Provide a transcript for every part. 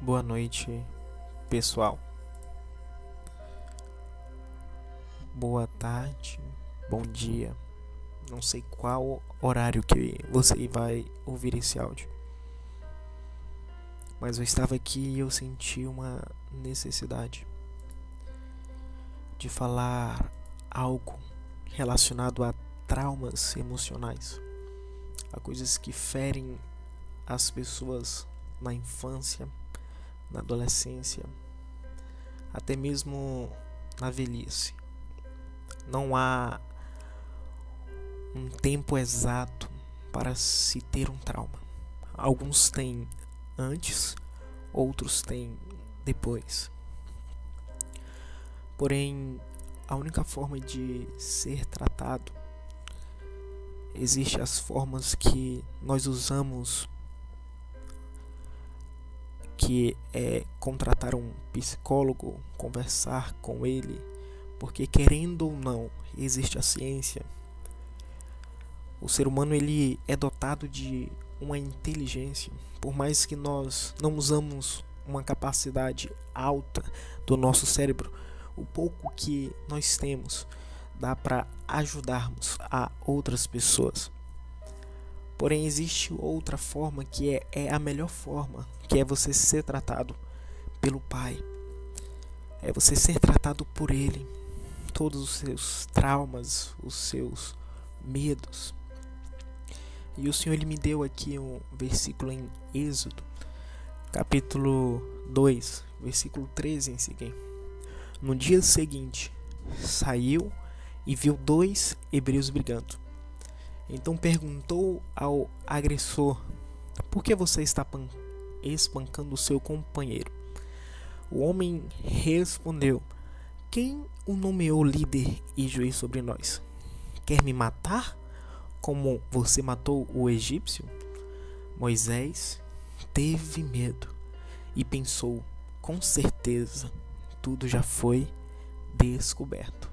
Boa noite, pessoal. Boa tarde, bom dia. Não sei qual horário que você vai ouvir esse áudio, mas eu estava aqui e eu senti uma necessidade de falar algo relacionado a traumas emocionais, a coisas que ferem as pessoas na infância, na adolescência, até mesmo na velhice. Não há um tempo exato para se ter um trauma. Alguns têm antes, outros têm depois. Porém, a única forma de ser tratado, existem as formas que nós usamos, que é contratar um psicólogo, conversar com ele, porque querendo ou não, existe a ciência. O ser humano ele é dotado de uma inteligência, por mais que nós não usamos uma capacidade alta do nosso cérebro, o pouco que nós temos dá para ajudarmos a outras pessoas. Porém, existe outra forma que é a melhor forma, que é você ser tratado pelo Pai. É você ser tratado por Ele. Todos os seus traumas, os seus medos. E o Senhor ele me deu aqui um versículo em Êxodo, capítulo 2, versículo 13 em seguinte. No dia seguinte, saiu e viu dois hebreus brigando. Então perguntou ao agressor: por que você está espancando o seu companheiro? O homem respondeu: quem o nomeou líder e juiz sobre nós? Quer me matar, como você matou o egípcio? Moisés teve medo e pensou: com certeza, tudo já foi descoberto.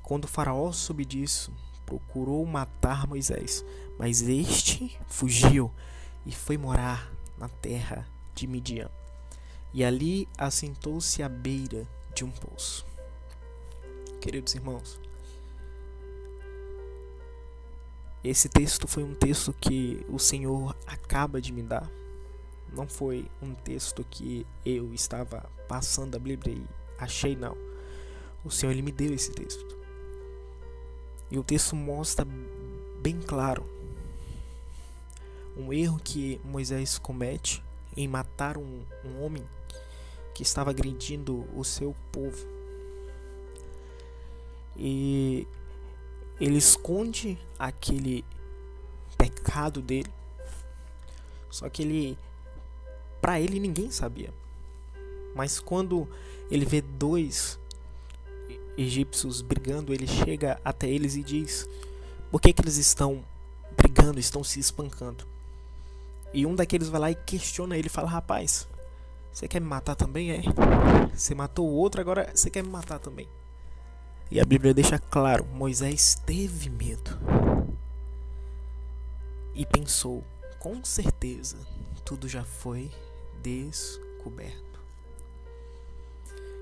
Quando o faraó soube disso, procurou matar Moisés, mas este fugiu e foi morar na terra de Midian. E ali assentou-se à beira de um poço. Queridos irmãos, esse texto foi um texto que o Senhor acaba de me dar. Não foi um texto que eu estava passando a Bíblia e achei, não. O Senhor ele me deu esse texto. E o texto mostra bem claro um erro que Moisés comete em matar um homem que estava agredindo o seu povo. E ele esconde aquele pecado dele. Só que para ele ninguém sabia. Mas quando ele vê dois egípcios brigando, ele chega até eles e diz: por que eles estão brigando, estão se espancando? E um daqueles vai lá e questiona ele, fala: rapaz, você quer me matar também? Você matou o outro, agora você quer me matar também? E a Bíblia deixa claro: Moisés teve medo e pensou: com certeza tudo já foi descoberto.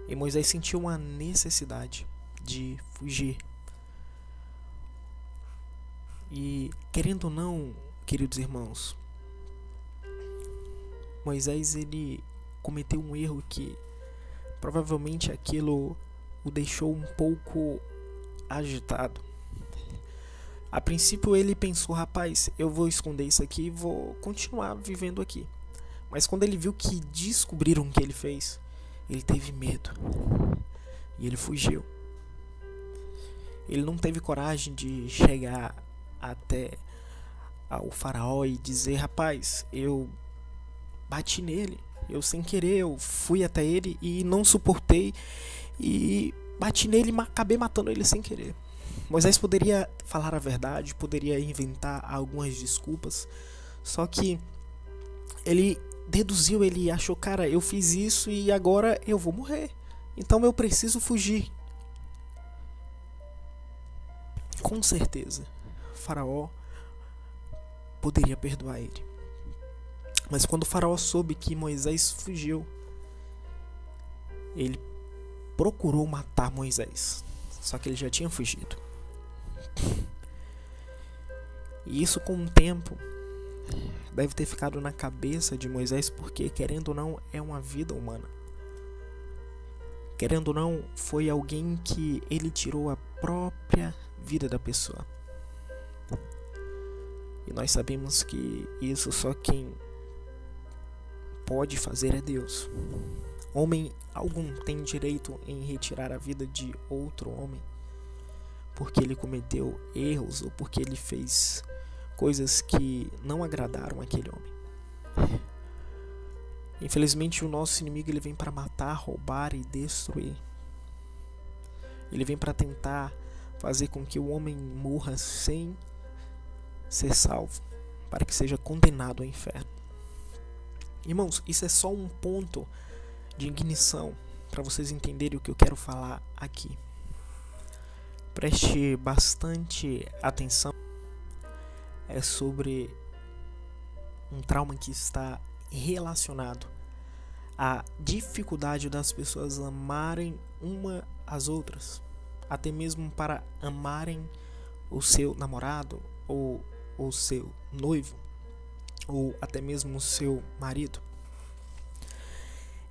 E Moisés sentiu uma necessidade de fugir. E querendo ou não, queridos irmãos, Moisés ele cometeu um erro que provavelmente aquilo o deixou um pouco agitado. A princípio ele pensou: rapaz, eu vou esconder isso aqui e vou continuar vivendo aqui. Mas quando ele viu que descobriram o que ele fez, ele teve medo e ele fugiu. Ele não teve coragem de chegar até ao faraó e dizer: rapaz, eu bati nele, eu sem querer, eu fui até ele e não suportei e bati nele e acabei matando ele sem querer. Moisés poderia falar a verdade, poderia inventar algumas desculpas, só que ele deduziu, ele achou: cara, eu fiz isso e agora eu vou morrer, então eu preciso fugir. Com certeza, Faraó poderia perdoar ele. Mas quando o faraó soube que Moisés fugiu, ele procurou matar Moisés. Só que ele já tinha fugido. E isso, com o tempo, deve ter ficado na cabeça de Moisés, porque, querendo ou não, é uma vida humana. Querendo ou não, foi alguém que ele tirou a própria vida da pessoa. E nós sabemos que isso só quem pode fazer é Deus. Homem algum tem direito em retirar a vida de outro homem porque ele cometeu erros ou porque ele fez coisas que não agradaram aquele homem. Infelizmente, o nosso inimigo ele vem para matar, roubar e destruir. Ele vem para tentar fazer com que o homem morra sem ser salvo, para que seja condenado ao inferno. Irmãos, isso é só um ponto de ignição para vocês entenderem o que eu quero falar aqui. Preste bastante atenção. É sobre um trauma que está relacionado à dificuldade das pessoas amarem uma às outras, até mesmo para amarem o seu namorado ou o seu noivo ou até mesmo o seu marido.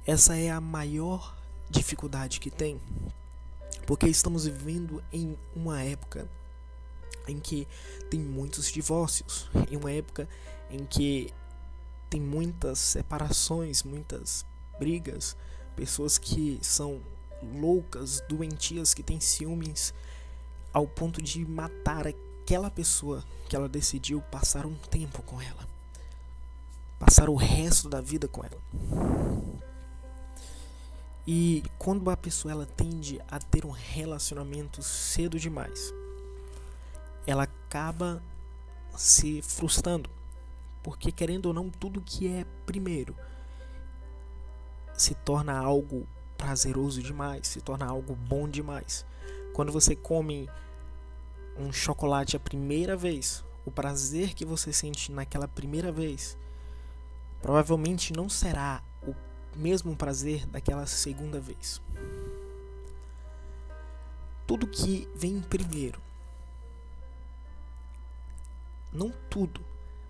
Essa é a maior dificuldade que tem, porque estamos vivendo em uma época em que tem muitos divórcios, em uma época em que tem muitas separações, muitas brigas, pessoas que são loucas, doentias, que têm ciúmes ao ponto de matar aquela pessoa que ela decidiu passar um tempo com ela, passar o resto da vida com ela. E quando a pessoa ela tende a ter um relacionamento cedo demais, ela acaba se frustrando, porque, querendo ou não, tudo que é primeiro se torna algo prazeroso demais, se torna algo bom demais. Quando você come um chocolate a primeira vez, o prazer que você sente naquela primeira vez provavelmente não será o mesmo prazer daquela segunda vez. Tudo que vem primeiro, não tudo,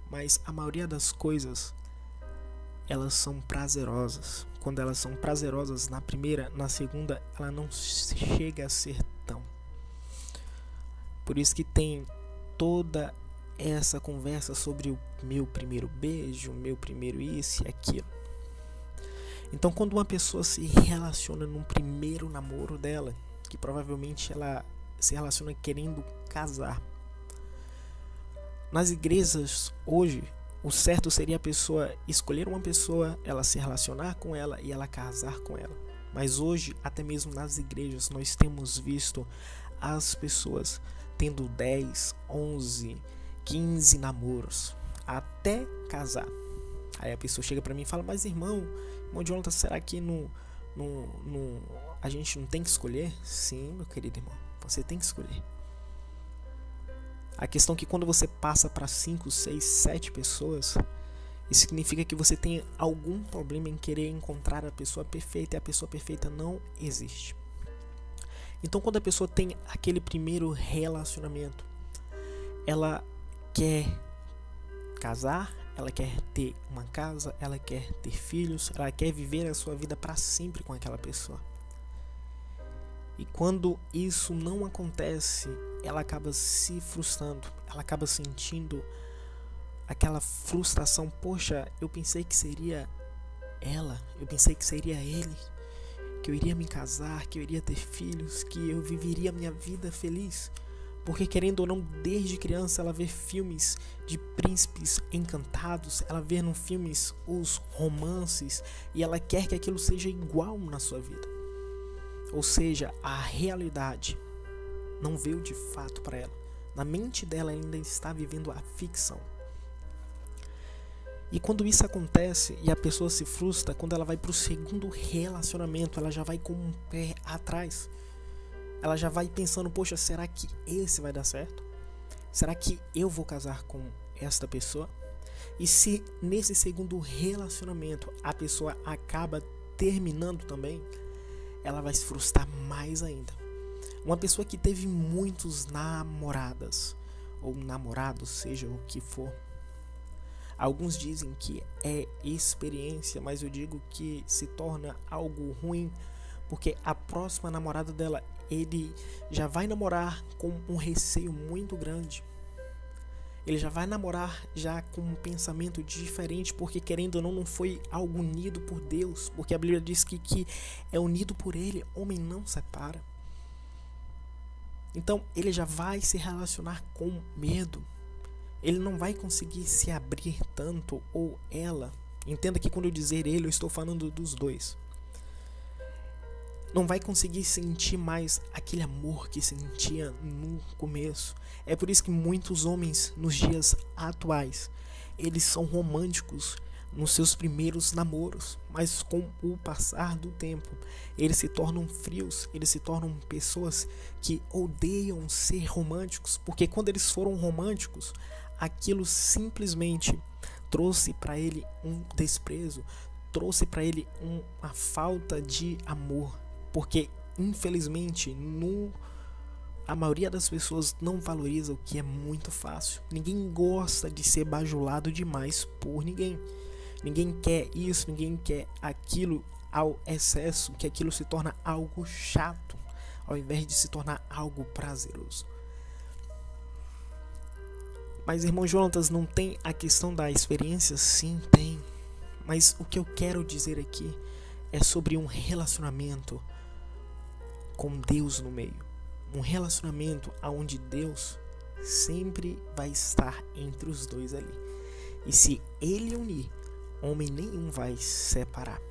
mas a maioria das coisas, elas são prazerosas. Quando elas são prazerosas na primeira, na segunda, ela não chega a ser tão. Por isso que tem toda essa conversa sobre o meu primeiro beijo, o meu primeiro isso e aquilo. Então, quando uma pessoa se relaciona num primeiro namoro dela, que provavelmente ela se relaciona querendo casar, nas igrejas hoje, o certo seria a pessoa escolher uma pessoa, ela se relacionar com ela e ela casar com ela. Mas hoje, até mesmo nas igrejas, nós temos visto as pessoas tendo 10, 11, 15 namoros até casar. Aí a pessoa chega pra mim e fala: mas irmão Jonathan, será que a gente não tem que escolher? Sim, meu querido irmão, você tem que escolher. A questão é que quando você passa para 5, 6, 7 pessoas, isso significa que você tem algum problema em querer encontrar a pessoa perfeita, e a pessoa perfeita não existe. Então, quando a pessoa tem aquele primeiro relacionamento, ela quer casar, ela quer ter uma casa, ela quer ter filhos, ela quer viver a sua vida para sempre com aquela pessoa. E quando isso não acontece, ela acaba se frustrando, ela acaba sentindo aquela frustração. Poxa, eu pensei que seria ela, eu pensei que seria ele, que eu iria me casar, que eu iria ter filhos, que eu viveria a minha vida feliz. Porque, querendo ou não, desde criança ela vê filmes de príncipes encantados, ela vê nos filmes os romances e ela quer que aquilo seja igual na sua vida. Ou seja, a realidade não veio de fato para ela. Na mente dela ela ainda está vivendo a ficção. E quando isso acontece e a pessoa se frustra, quando ela vai para o segundo relacionamento, ela já vai com um pé atrás. Ela já vai pensando: poxa, será que esse vai dar certo? Será que eu vou casar com esta pessoa? E se nesse segundo relacionamento a pessoa acaba terminando também, ela vai se frustrar mais ainda. Uma pessoa que teve muitos namoradas ou namorados, seja o que for, alguns dizem que é experiência, mas eu digo que se torna algo ruim, porque a próxima namorada dela, ele já vai namorar com um receio muito grande. Ele já vai namorar já com um pensamento diferente, porque querendo ou não foi algo unido por Deus, porque a Bíblia diz que é unido por Ele, homem não separa. Então ele já vai se relacionar com medo. Ele não vai conseguir se abrir tanto, ou ela. Entenda que quando eu dizer ele, eu estou falando dos dois. Não vai conseguir sentir mais aquele amor que sentia no começo. É por isso que muitos homens nos dias atuais, eles são românticos nos seus primeiros namoros, mas com o passar do tempo, eles se tornam frios, eles se tornam pessoas que odeiam ser românticos, porque quando eles foram românticos, aquilo simplesmente trouxe para ele um desprezo, trouxe para ele uma falta de amor, porque infelizmente a maioria das pessoas não valoriza o que é muito fácil. Ninguém gosta de ser bajulado demais por ninguém. Ninguém quer isso, ninguém quer aquilo ao excesso, que aquilo se torna algo chato, ao invés de se tornar algo prazeroso. Mas, irmão Jonatas, não tem a questão da experiência? Sim, tem. Mas o que eu quero dizer aqui é sobre um relacionamento com Deus no meio. Um relacionamento onde Deus sempre vai estar entre os dois ali. E se Ele unir, homem nenhum vai separar.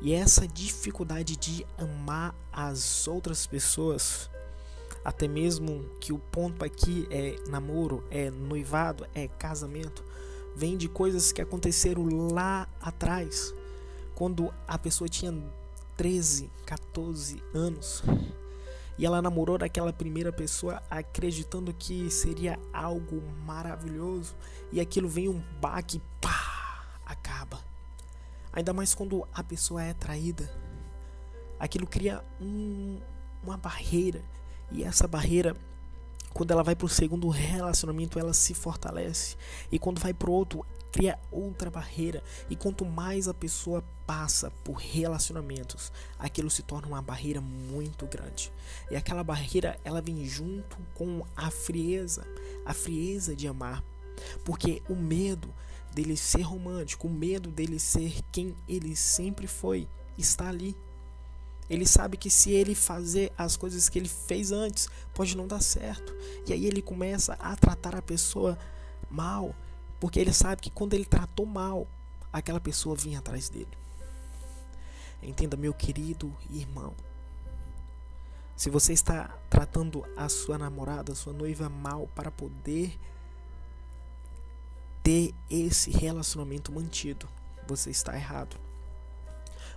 E essa dificuldade de amar as outras pessoas, até mesmo que o ponto aqui é namoro, é noivado, é casamento, vem de coisas que aconteceram lá atrás, quando a pessoa tinha 13, 14 anos e ela namorou daquela primeira pessoa acreditando que seria algo maravilhoso, e aquilo vem um baque, pá, acaba. Ainda mais quando a pessoa é traída, aquilo cria uma barreira, e essa barreira, quando ela vai para o segundo relacionamento, ela se fortalece, e quando vai para o outro, cria outra barreira. E quanto mais a pessoa passa por relacionamentos, aquilo se torna uma barreira muito grande, e aquela barreira, ela vem junto com a frieza de amar, porque o medo dele ser romântico, o medo dele ser quem ele sempre foi, está ali. Ele sabe que se ele fazer as coisas que ele fez antes, pode não dar certo. E aí ele começa a tratar a pessoa mal, porque ele sabe que quando ele tratou mal, aquela pessoa vinha atrás dele. Entenda, meu querido irmão. Se você está tratando a sua namorada, a sua noiva mal para poder ter esse relacionamento mantido, você está errado.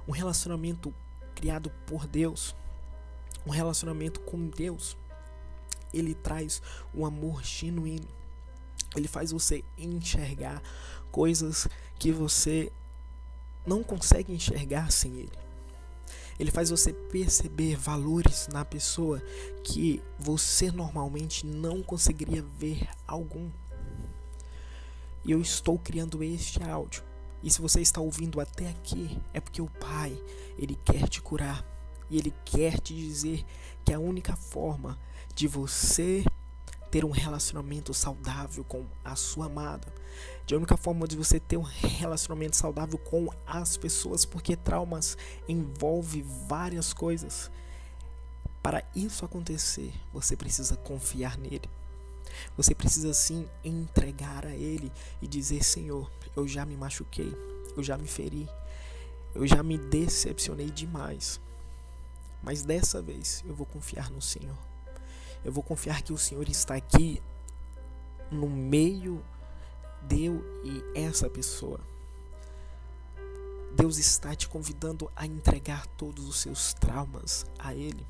Um relacionamento criado por Deus, um relacionamento com Deus, ele traz um amor genuíno. Ele faz você enxergar coisas que você não consegue enxergar sem ele. Ele faz você perceber valores na pessoa que você normalmente não conseguiria ver algum. E eu estou criando este áudio. E se você está ouvindo até aqui, é porque o Pai, Ele quer te curar. E Ele quer te dizer que a única forma de você ter um relacionamento saudável com a sua amada, a única forma de você ter um relacionamento saudável com as pessoas, porque traumas envolvem várias coisas. Para isso acontecer, você precisa confiar nele. Você precisa sim entregar a ele e dizer: Senhor, eu já me machuquei, eu já me feri, eu já me decepcionei demais, mas dessa vez eu vou confiar no Senhor. Eu vou confiar que o Senhor está aqui no meio de eu e essa pessoa. Deus está te convidando a entregar todos os seus traumas a Ele,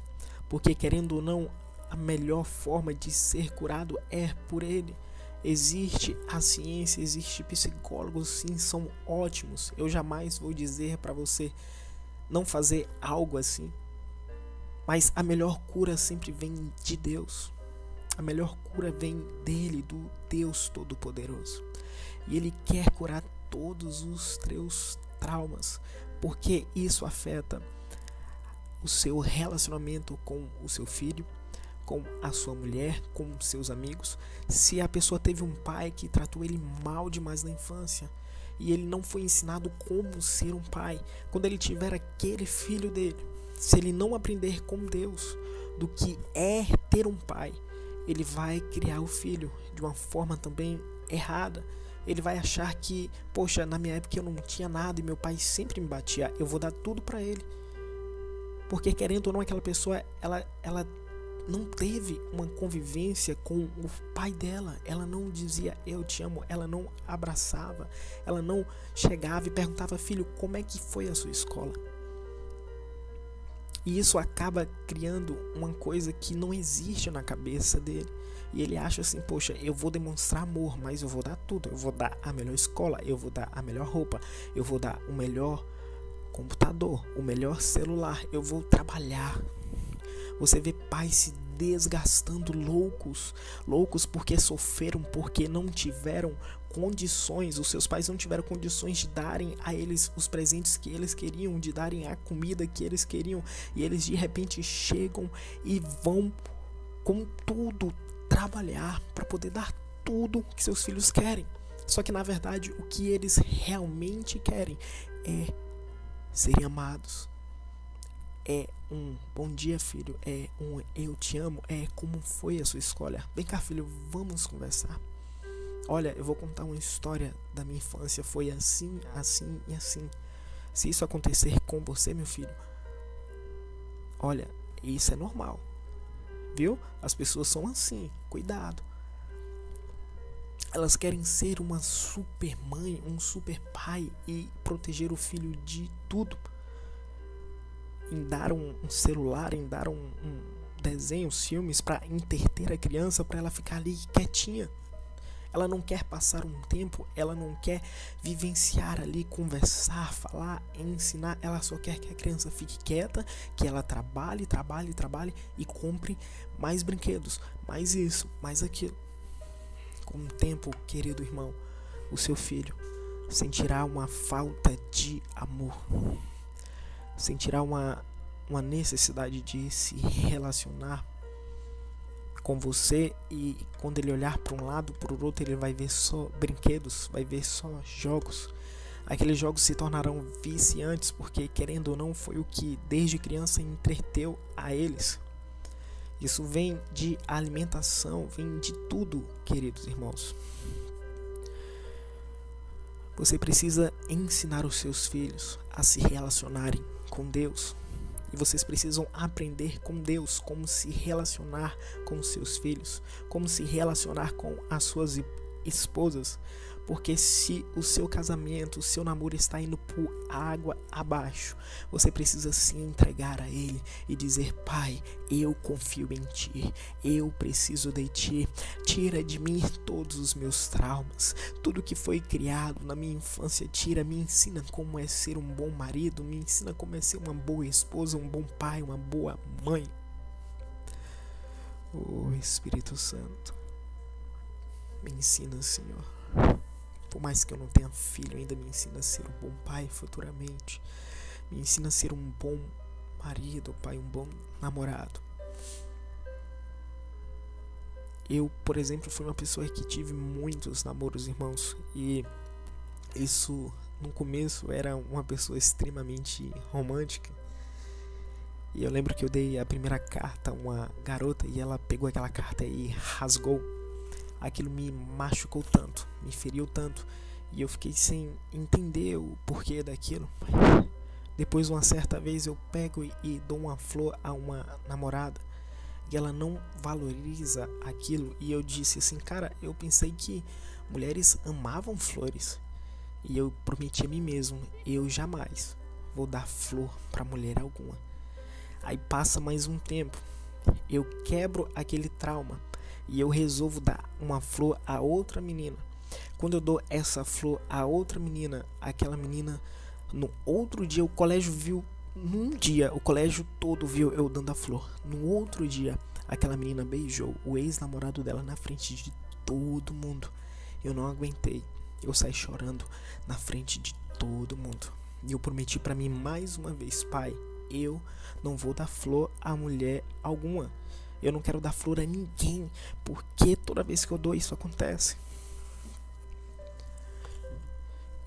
porque querendo ou não, a melhor forma de ser curado é por Ele. Existe a ciência, existe psicólogos, sim, são ótimos. Eu jamais vou dizer para você não fazer algo assim. Mas a melhor cura sempre vem de Deus. A melhor cura vem dele, do Deus Todo-Poderoso. E ele quer curar todos os teus traumas, porque isso afeta o seu relacionamento com o seu filho, com a sua mulher, com seus amigos. Se a pessoa teve um pai que tratou ele mal demais na infância e ele não foi ensinado como ser um pai, quando ele tiver aquele filho dele, se ele não aprender com Deus do que é ter um pai, ele vai criar o filho de uma forma também errada. Ele vai achar que, poxa, na minha época eu não tinha nada e meu pai sempre me batia, eu vou dar tudo para ele. Porque querendo ou não, aquela pessoa, ela não teve uma convivência com o pai dela. Ela não dizia eu te amo, ela não abraçava, ela não chegava e perguntava, filho, como é que foi a sua escola? E isso acaba criando uma coisa que não existe na cabeça dele. E ele acha assim, poxa, eu vou demonstrar amor, mas eu vou dar tudo. Eu vou dar a melhor escola, eu vou dar a melhor roupa, eu vou dar o melhor computador, o melhor celular, eu vou trabalhar. Você vê pais se desgastando loucos porque sofreram, porque não tiveram condições, os seus pais não tiveram condições de darem a eles os presentes que eles queriam, de darem a comida que eles queriam, e eles de repente chegam e vão com tudo trabalhar para poder dar tudo que seus filhos querem. Só que na verdade o que eles realmente querem é serem amados. É um bom dia, filho, é um eu te amo, é como foi a sua escola. Vem cá, filho, vamos conversar. Olha, eu vou contar uma história da minha infância, foi assim, assim e assim. Se isso acontecer com você, meu filho, olha, isso é normal, viu? As pessoas são assim, cuidado. Elas querem ser uma super mãe, um super pai e proteger o filho de tudo. Em dar um celular, em dar um desenho, filmes para entreter a criança, para ela ficar ali quietinha. Ela não quer passar um tempo, ela não quer vivenciar ali, conversar, falar, ensinar. Ela só quer que a criança fique quieta, que ela trabalhe e compre mais brinquedos, mais isso, mais aquilo. Com o tempo, querido irmão, o seu filho sentirá uma falta de amor, sentirá uma necessidade de se relacionar com você, e quando ele olhar para um lado, para o outro, ele vai ver só brinquedos, vai ver só jogos. Aqueles jogos se tornarão viciantes, porque querendo ou não foi o que desde criança entreteu a eles. Isso vem de alimentação, vem de tudo, queridos irmãos. Você precisa ensinar os seus filhos a se relacionarem com Deus. E vocês precisam aprender com Deus como se relacionar com seus filhos, como se relacionar com as suas esposas. Porque se o seu casamento, o seu namoro está indo por água abaixo, você precisa se entregar a Ele e dizer: Pai, eu confio em Ti, eu preciso de Ti, tira de mim todos os meus traumas, tudo que foi criado na minha infância, tira, me ensina como é ser um bom marido, me ensina como é ser uma boa esposa, um bom pai, uma boa mãe. Oh Espírito Santo, me ensina, Senhor. Por mais que eu não tenha filho, ainda me ensina a ser um bom pai futuramente. Me ensina a ser um bom marido, pai, um bom namorado. Eu, por exemplo, fui uma pessoa que tive muitos namoros, irmãos. E isso, no começo, era uma pessoa extremamente romântica. E eu lembro que eu dei a primeira carta a uma garota e ela pegou aquela carta e rasgou. Aquilo me machucou tanto, me feriu tanto, e eu fiquei sem entender o porquê daquilo. Depois, uma certa vez, eu pego e dou uma flor a uma namorada e ela não valoriza aquilo, e eu disse assim: cara, eu pensei que mulheres amavam flores, e eu prometi a mim mesmo: eu jamais vou dar flor para mulher alguma. Aí passa mais um tempo, eu quebro aquele trauma, e eu resolvo dar uma flor a outra menina. Quando eu dou essa flor a outra menina, aquela menina, no outro dia, o colégio viu, num dia, o colégio todo viu eu dando a flor. No outro dia, aquela menina beijou o ex-namorado dela na frente de todo mundo. Eu não aguentei. Eu saí chorando na frente de todo mundo. E eu prometi pra mim mais uma vez: pai, eu não vou dar flor a mulher alguma. Eu não quero dar flor a ninguém, porque toda vez que eu dou isso acontece.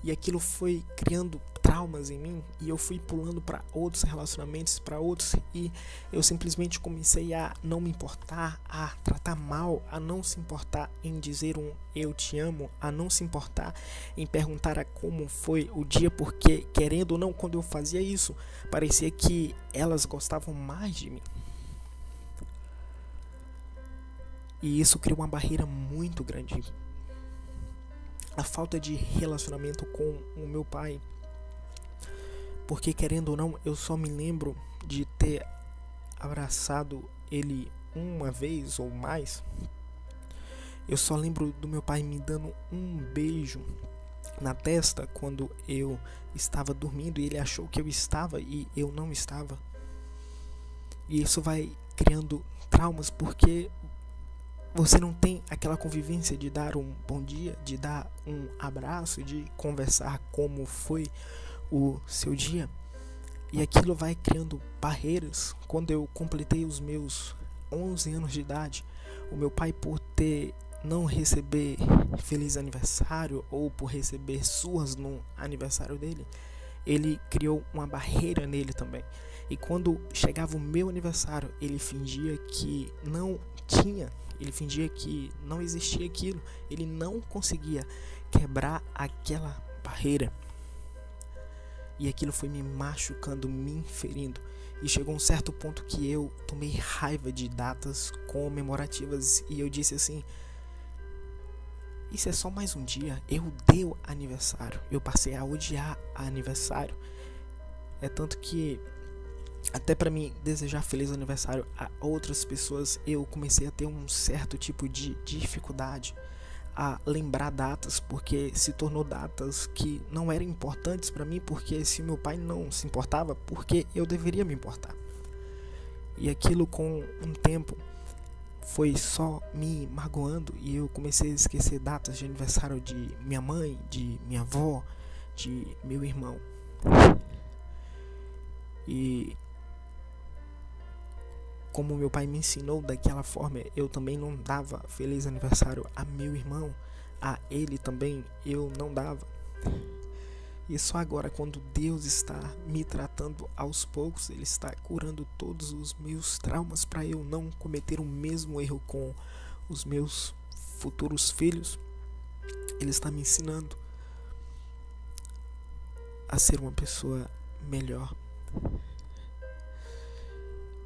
E aquilo foi criando traumas em mim, e eu fui pulando para outros relacionamentos, para outros, e eu simplesmente comecei a não me importar, a tratar mal, a não se importar em dizer um eu te amo, a não se importar em perguntar a como foi o dia, porque querendo ou não, quando eu fazia isso, parecia que elas gostavam mais de mim. E isso criou uma barreira muito grande. A falta de relacionamento com o meu pai, porque querendo ou não, eu só me lembro de ter abraçado ele uma vez ou mais. Eu só lembro do meu pai me dando um beijo na testa quando eu estava dormindo e ele achou que eu estava e eu não estava. E isso vai criando traumas, porque você não tem aquela convivência de dar um bom dia, de dar um abraço, de conversar como foi o seu dia. E aquilo vai criando barreiras. Quando eu completei os meus 11 anos de idade, o meu pai, por ter não receber feliz aniversário ou por receber surras no aniversário dele, ele criou uma barreira nele também. E quando chegava o meu aniversário, ele fingia que não tinha, ele fingia que não existia aquilo. Ele não conseguia quebrar aquela barreira. E aquilo foi me machucando, me ferindo. E chegou um certo ponto que eu tomei raiva de datas comemorativas. E eu disse assim: isso é só mais um dia. Eu dei aniversário. Eu passei a odiar aniversário. É tanto que até para mim desejar feliz aniversário a outras pessoas, eu comecei a ter um certo tipo de dificuldade a lembrar datas, porque se tornou datas que não eram importantes para mim, porque se meu pai não se importava, porque eu deveria me importar. E aquilo, com um tempo, foi só me magoando, e eu comecei a esquecer datas de aniversário de minha mãe, de minha avó, de meu irmão. E como meu pai me ensinou daquela forma, eu também não dava feliz aniversário a meu irmão, a ele também eu não dava. E só agora, quando Deus está me tratando aos poucos, Ele está curando todos os meus traumas para eu não cometer o mesmo erro com os meus futuros filhos, Ele está me ensinando a ser uma pessoa melhor.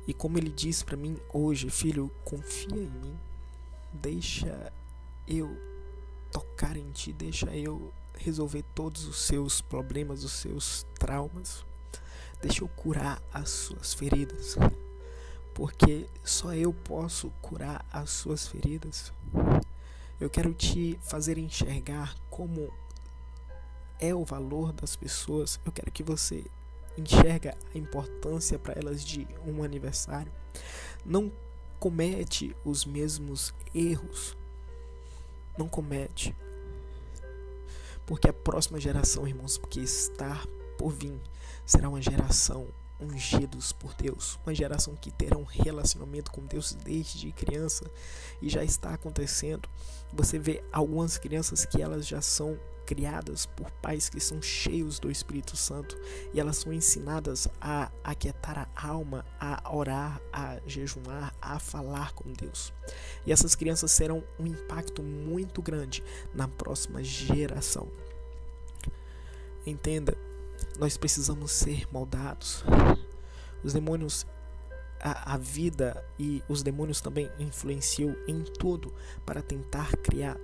E como ele disse para mim hoje: filho, confia em mim, deixa eu tocar em ti, deixa eu resolver todos os seus problemas, os seus traumas, deixa eu curar as suas feridas, porque só eu posso curar as suas feridas. Eu quero te fazer enxergar como é o valor das pessoas. Eu quero que você enxerga a importância para elas de um aniversário. Não comete os mesmos erros. Não comete. Porque a próxima geração, irmãos, que está por vir, será uma geração ungidos por Deus, uma geração que terá um relacionamento com Deus desde criança, e já está acontecendo. Você vê algumas crianças que elas já são criadas por pais que são cheios do Espírito Santo, e elas são ensinadas a aquietar a alma, a orar, a jejuar, a falar com Deus. E essas crianças serão um impacto muito grande na próxima geração. Entenda, nós precisamos ser moldados. Os demônios, a vida e os demônios também influenciam em tudo para tentar criar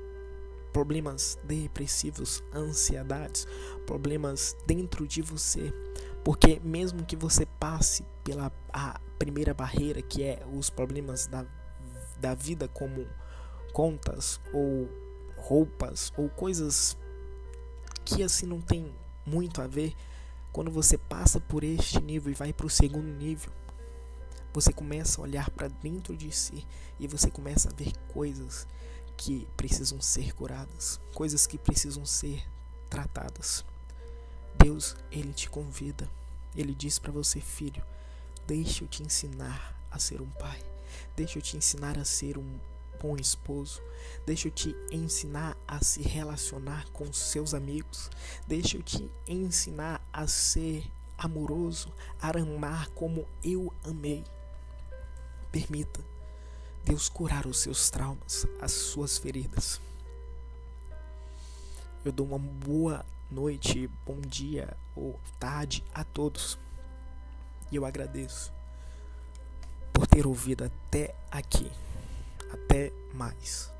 problemas depressivos, ansiedades, problemas dentro de você. Porque mesmo que você passe pela a primeira barreira, que é os problemas da vida como contas ou roupas ou coisas que assim não tem muito a ver, quando você passa por este nível e vai para o segundo nível, você começa a olhar para dentro de si e você começa a ver coisas que precisam ser curadas, coisas que precisam ser tratadas. Deus, ele te convida, ele diz para você: filho, deixa eu te ensinar a ser um pai, deixa eu te ensinar a ser um bom esposo, deixa eu te ensinar a se relacionar com seus amigos, deixa eu te ensinar a ser amoroso, a amar como eu amei. Permita Deus curar os seus traumas, as suas feridas. Eu dou uma boa noite, bom dia ou tarde a todos. E eu agradeço por ter ouvido até aqui. Até mais.